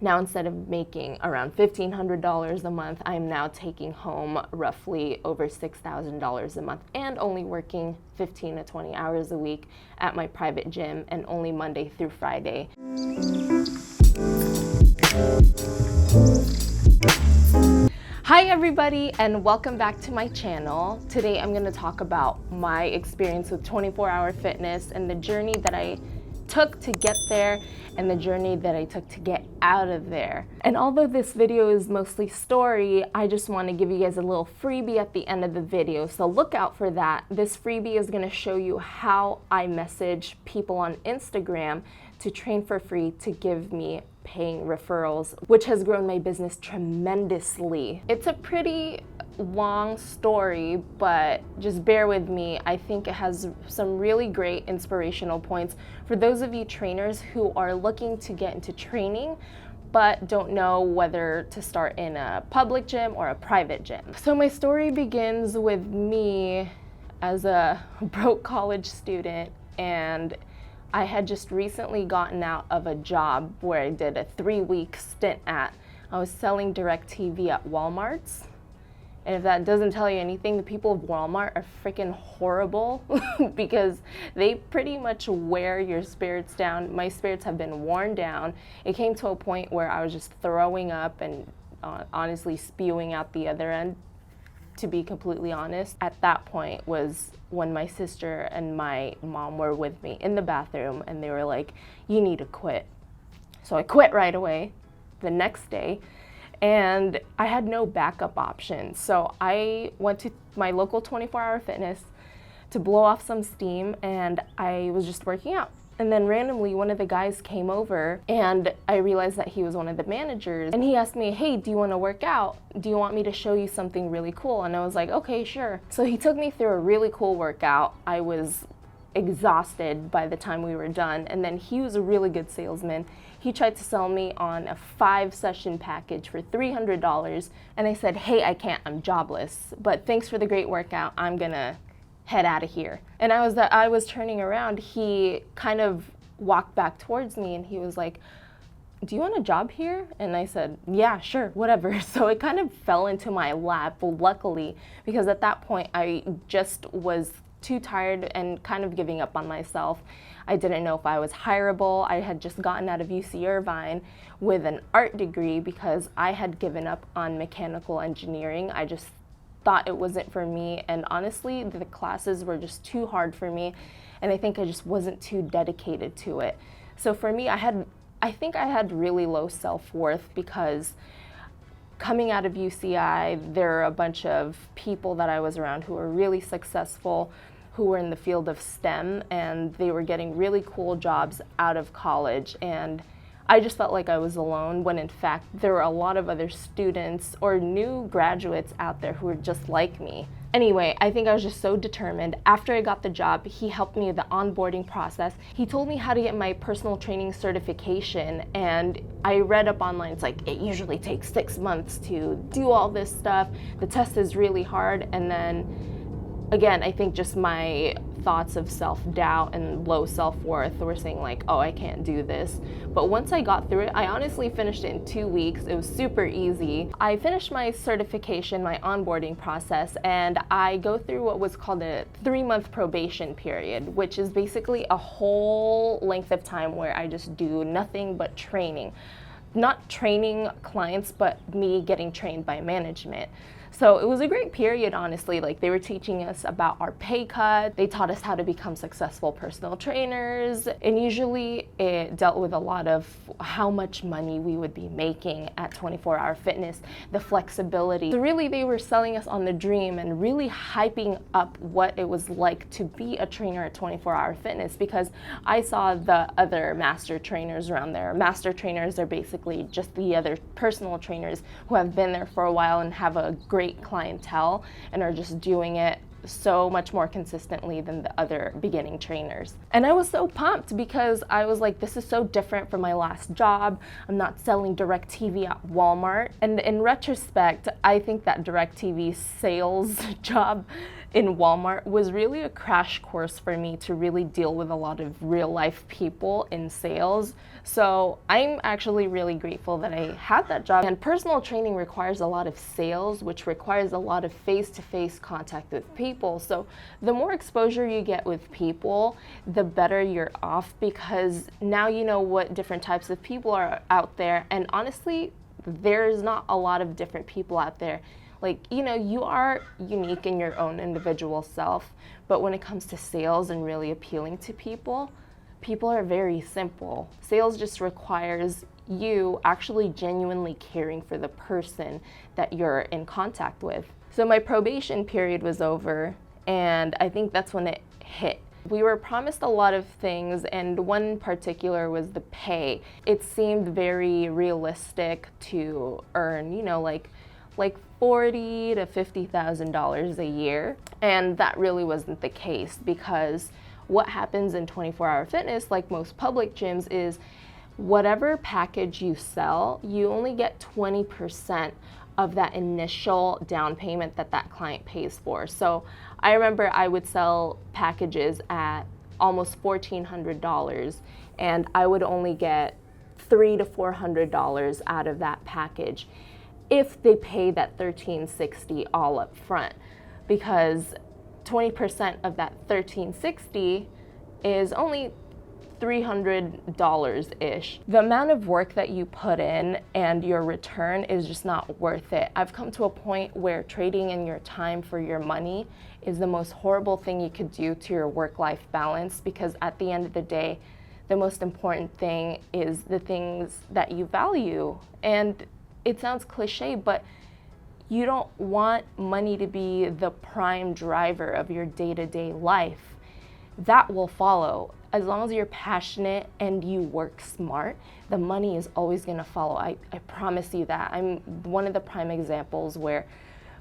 Now, instead of making around $1,500 a month, I'm now taking home roughly over $6,000 a month and only working 15 to 20 hours a week at my private gym and only Monday through Friday. Hi everybody, and welcome back to my channel. Today I'm going to talk about my experience with 24-hour fitness and the journey that I took to get there and the journey that I took to get out of there. And although this video is mostly story, I just want to give you guys a little freebie at the end of the video, so look out for that. This freebie is going to show you how I message people on Instagram to train for free to give me paying referrals, which has grown my business tremendously. It's a pretty long story, but just bear with me. I think it has some really great inspirational points for those of you trainers who are looking to get into training but don't know whether to start in a public gym or a private gym. So my story begins with me as a broke college student, and I had just recently gotten out of a job where I did a 3-week stint at. I was selling DirecTV at Walmart's. And if that doesn't tell you anything, the people of Walmart are freaking horrible because they pretty much wear your spirits down. My spirits have been worn down. It came to a point where I was just throwing up and honestly spewing out the other end, to be completely honest. At that point was when my sister and my mom were with me in the bathroom and they were like, "You need to quit." So I quit right away the next day. And I had no backup option. So I went to my local 24-hour fitness to blow off some steam, and I was just working out. And then randomly, one of the guys came over, and I realized that he was one of the managers. And he asked me, "Hey, do you want to work out? Do you want me to show you something really cool?" And I was like, "Okay, sure." So he took me through a really cool workout. I was exhausted by the time we were done. And then he was a really good salesman. He tried to sell me on a 5-session package for $300. And I said, "Hey, I can't, I'm jobless. But thanks for the great workout. I'm gonna head out of here." And I was turning around, he kind of walked back towards me and he was like, "Do you want a job here?" And I said, "Yeah, sure, whatever." So it kind of fell into my lap, luckily, because at that point I just was too tired and kind of giving up on myself. I didn't know if I was hireable. I had just gotten out of UC Irvine with an art degree because I had given up on mechanical engineering. I just thought it wasn't for me, and honestly the classes were just too hard for me, and I think I just wasn't too dedicated to it. So for me, I think I had really low self-worth because coming out of UCI, there are a bunch of people that I was around who were really successful, who were in the field of STEM, and they were getting really cool jobs out of college. And I just felt like I was alone, when in fact there were a lot of other students or new graduates out there who were just like me. Anyway, I think I was just so determined. After I got the job, he helped me with the onboarding process. He told me how to get my personal training certification, and I read up online. It's like, it usually takes 6 months to do all this stuff. The test is really hard. And then again, I think just my thoughts of self-doubt and low self-worth were saying like, "Oh, I can't do this." But once I got through it, I honestly finished it in 2 weeks. It was super easy. I finished my certification, my onboarding process, and I go through what was called a 3-month probation period, which is basically a whole length of time where I just do nothing but training. Not training clients, but me getting trained by management. So it was a great period, honestly. Like, they were teaching us about our pay cut. They taught us how to become successful personal trainers. And usually it dealt with a lot of how much money we would be making at 24-hour fitness, the flexibility. So really they were selling us on the dream and really hyping up what it was like to be a trainer at 24-hour fitness, because I saw the other master trainers around there. Master trainers are basically just the other personal trainers who have been there for a while and have a great clientele and are just doing it so much more consistently than the other beginning trainers. And I was so pumped because I was like, this is so different from my last job. I'm not selling DirecTV at Walmart. And in retrospect, I think that DirecTV sales job in Walmart was really a crash course for me to really deal with a lot of real life people in sales. So I'm actually really grateful that I had that job. And personal training requires a lot of sales, which requires a lot of face-to-face contact with people. So the more exposure you get with people, the better you're off, because now you know what different types of people are out there. And honestly, there's not a lot of different people out there. Like, you know, you are unique in your own individual self, but when it comes to sales and really appealing to people, people are very simple. Sales just requires you actually genuinely caring for the person that you're in contact with. So my probation period was over, and I think that's when it hit. We were promised a lot of things, and one in particular was the pay. It seemed very realistic to earn, you know, like $40,000 to $50,000 a year. And that really wasn't the case, because what happens in 24-hour fitness, like most public gyms, is whatever package you sell, you only get 20% of that initial down payment that client pays for. So I remember I would sell packages at almost $1,400, and I would only get $300 to $400 out of that package if they pay that $1,360 all up front, because 20% of that $1,360 is only $300-ish. The amount of work that you put in and your return is just not worth it. I've come to a point where trading in your time for your money is the most horrible thing you could do to your work-life balance, because at the end of the day, the most important thing is the things that you value. And it sounds cliche, but you don't want money to be the prime driver of your day-to-day life. That will follow. As long as you're passionate and you work smart, the money is always gonna follow. I promise you that. I'm one of the prime examples where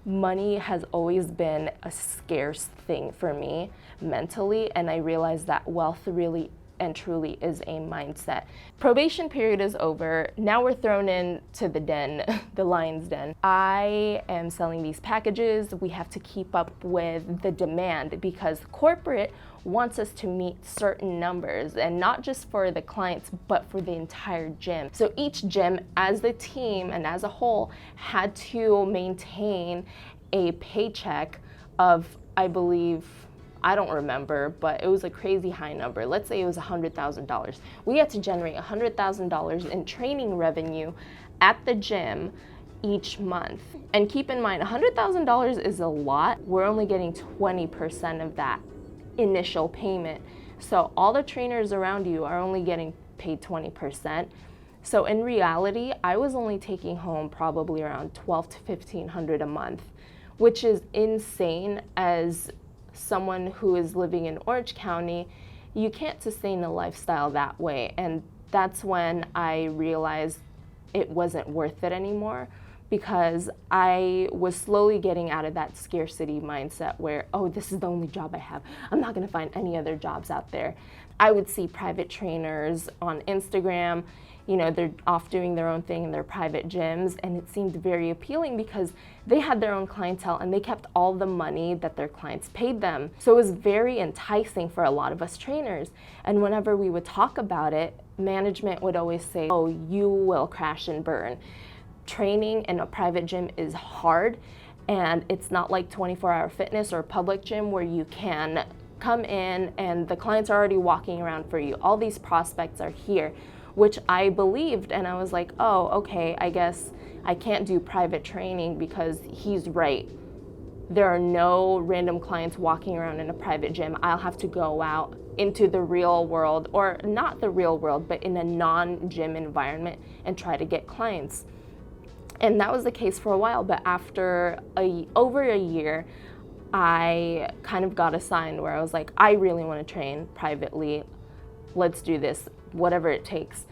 money has always been a scarce thing for me mentally, and I realized that wealth really and truly is a mindset. Probation period is over. Now we're thrown into the den, the lion's den. I am selling these packages. We have to keep up with the demand, because corporate wants us to meet certain numbers, and not just for the clients, but for the entire gym. So each gym, as the team and as a whole, had to maintain a paycheck of, I believe, I don't remember, but it was a crazy high number. Let's say it was $100,000. We had to generate $100,000 in training revenue at the gym each month. And keep in mind, $100,000 is a lot. We're only getting 20% of that initial payment. So all the trainers around you are only getting paid 20%. So in reality, I was only taking home probably around $1,200 to $1,500 a month, which is insane. As someone who is living in Orange County, you can't sustain a lifestyle that way. And that's when I realized it wasn't worth it anymore, because I was slowly getting out of that scarcity mindset where, oh, this is the only job I have. I'm not gonna find any other jobs out there. I would see private trainers on Instagram, you know, they're off doing their own thing in their private gyms, and it seemed very appealing because they had their own clientele and they kept all the money that their clients paid them. So it was very enticing for a lot of us trainers. And whenever we would talk about it, management would always say, oh, you will crash and burn. Training in a private gym is hard, and it's not like 24-hour fitness or a public gym where you can come in and the clients are already walking around for you. All these prospects are here, which I believed, and I was like, oh, okay, I guess I can't do private training because he's right. There are no random clients walking around in a private gym. I'll have to go out into the real world, or not the real world, but in a non-gym environment and try to get clients. And that was the case for a while, but after over a year, I kind of got a sign where I was like, I really want to train privately. Let's do this, whatever it takes.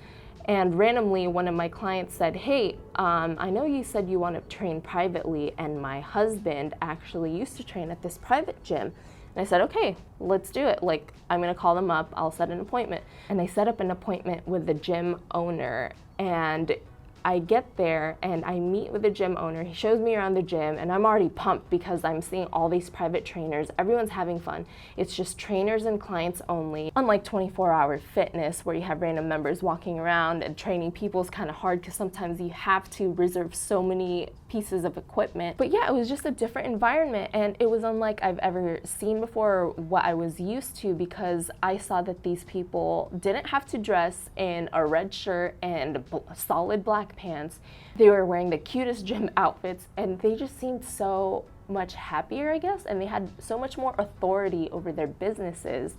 And randomly, one of my clients said, hey, I know you said you want to train privately, and my husband actually used to train at this private gym. And I said, okay, let's do it. Like, I'm gonna call them up, I'll set an appointment. And I set up an appointment with the gym owner, and I get there and I meet with the gym owner. He shows me around the gym, and I'm already pumped because I'm seeing all these private trainers. Everyone's having fun. It's just trainers and clients only. Unlike 24-hour fitness, where you have random members walking around, and training people is kind of hard because sometimes you have to reserve so many pieces of equipment. But yeah, it was just a different environment, and it was unlike I've ever seen before or what I was used to, because I saw that these people didn't have to dress in a red shirt and solid black pants. They were wearing the cutest gym outfits, and they just seemed so much happier, I guess, and they had so much more authority over their businesses.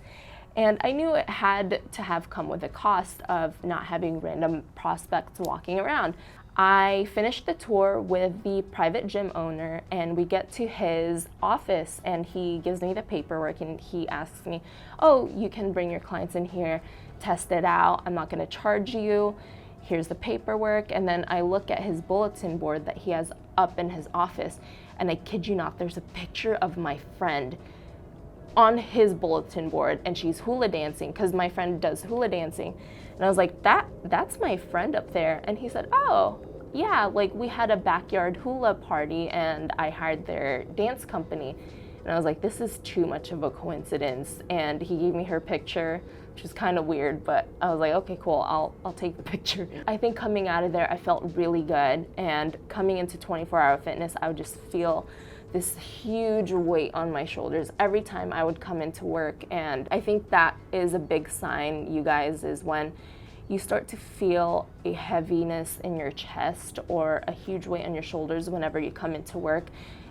And I knew it had to have come with a cost of not having random prospects walking around. I finished the tour with the private gym owner, and we get to his office, and he gives me the paperwork, and he asks me, oh, you can bring your clients in here, test it out, I'm not gonna charge you. Here's the paperwork. And then I look at his bulletin board that he has up in his office, and I kid you not, there's a picture of my friend on his bulletin board, and she's hula dancing, because my friend does hula dancing. And I was like, that's my friend up there. And he said, oh yeah, like we had a backyard hula party and I hired their dance company. And I was like, this is too much of a coincidence. And he gave me her picture, which is kind of weird, but I was like, okay, cool, I'll take the picture. I think coming out of there, I felt really good. And coming into 24-hour fitness, I would just feel this huge weight on my shoulders every time I would come into work. And I think that is a big sign, you guys, is when you start to feel a heaviness in your chest or a huge weight on your shoulders whenever you come into work.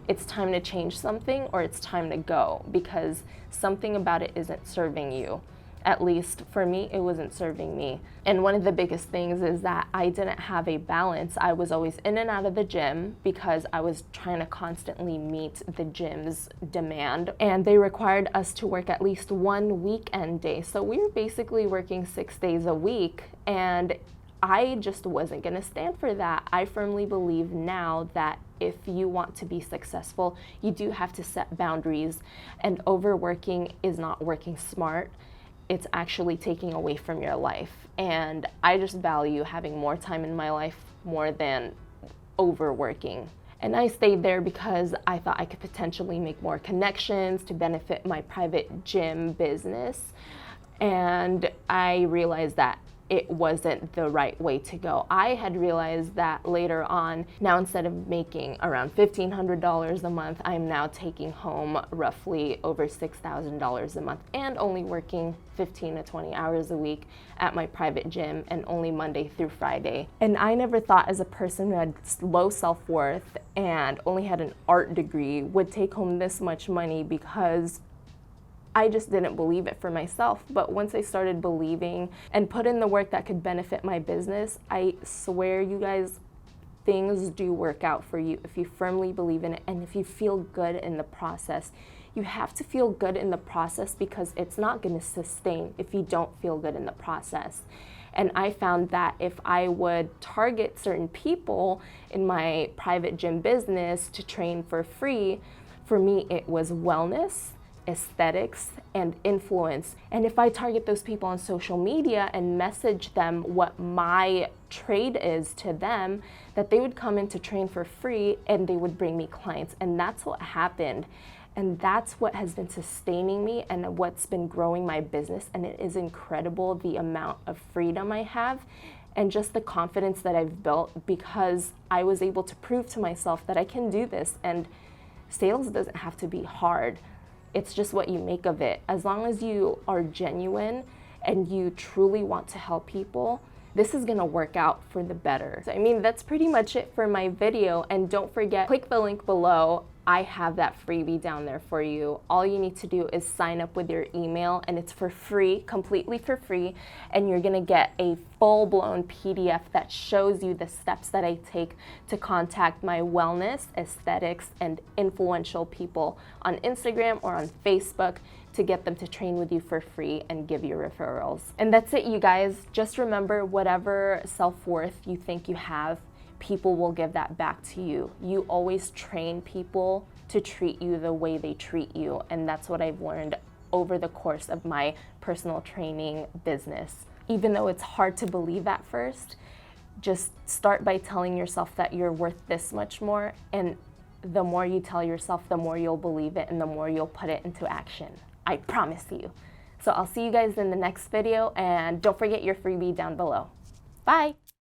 It's time to change something, or it's time to go, because something about it isn't serving you. At least for me, it wasn't serving me. And one of the biggest things is that I didn't have a balance. I was always in and out of the gym because I was trying to constantly meet the gym's demand. And they required us to work at least one weekend day. So we were basically working 6 days a week, and I just wasn't gonna stand for that. I firmly believe now that if you want to be successful, you do have to set boundaries, and overworking is not working smart. It's actually taking away from your life. And I just value having more time in my life more than overworking. And I stayed there because I thought I could potentially make more connections to benefit my private gym business. And I realized that it wasn't the right way to go. I had realized that later on. Now, instead of making around $1,500 a month, I'm now taking home roughly over $6,000 a month, and only working 15 to 20 hours a week at my private gym, and only Monday through Friday. And I never thought, as a person who had low self-worth and only had an art degree, would take home this much money, because I just didn't believe it for myself. But once I started believing and put in the work that could benefit my business, I swear, you guys, things do work out for you if you firmly believe in it and if you feel good in the process. You have to feel good in the process, because it's not going to sustain if you don't feel good in the process. And I found that if I would target certain people in my private gym business to train for free, for me it was wellness, aesthetics, and influence. And if I target those people on social media and message them what my trade is to them, that they would come in to train for free and they would bring me clients. And that's what happened. And that's what has been sustaining me and what's been growing my business. And it is incredible the amount of freedom I have and just the confidence that I've built, because I was able to prove to myself that I can do this. And sales doesn't have to be hard. It's just what you make of it. As long as you are genuine and you truly want to help people, this is gonna work out for the better. So, I mean, that's pretty much it for my video. And don't forget, click the link below. I have that freebie down there for you. All you need to do is sign up with your email, and it's for free, completely for free. And you're gonna get a full-blown PDF that shows you the steps that I take to contact my wellness, aesthetics, and influential people on Instagram or on Facebook to get them to train with you for free and give you referrals. And that's it, you guys. Just remember, whatever self-worth you think you have, people will give that back to you. You always train people to treat you the way they treat you. And that's what I've learned over the course of my personal training business. Even though it's hard to believe at first, just start by telling yourself that you're worth this much more. And the more you tell yourself, the more you'll believe it and the more you'll put it into action. I promise you. So I'll see you guys in the next video, and don't forget your freebie down below. Bye.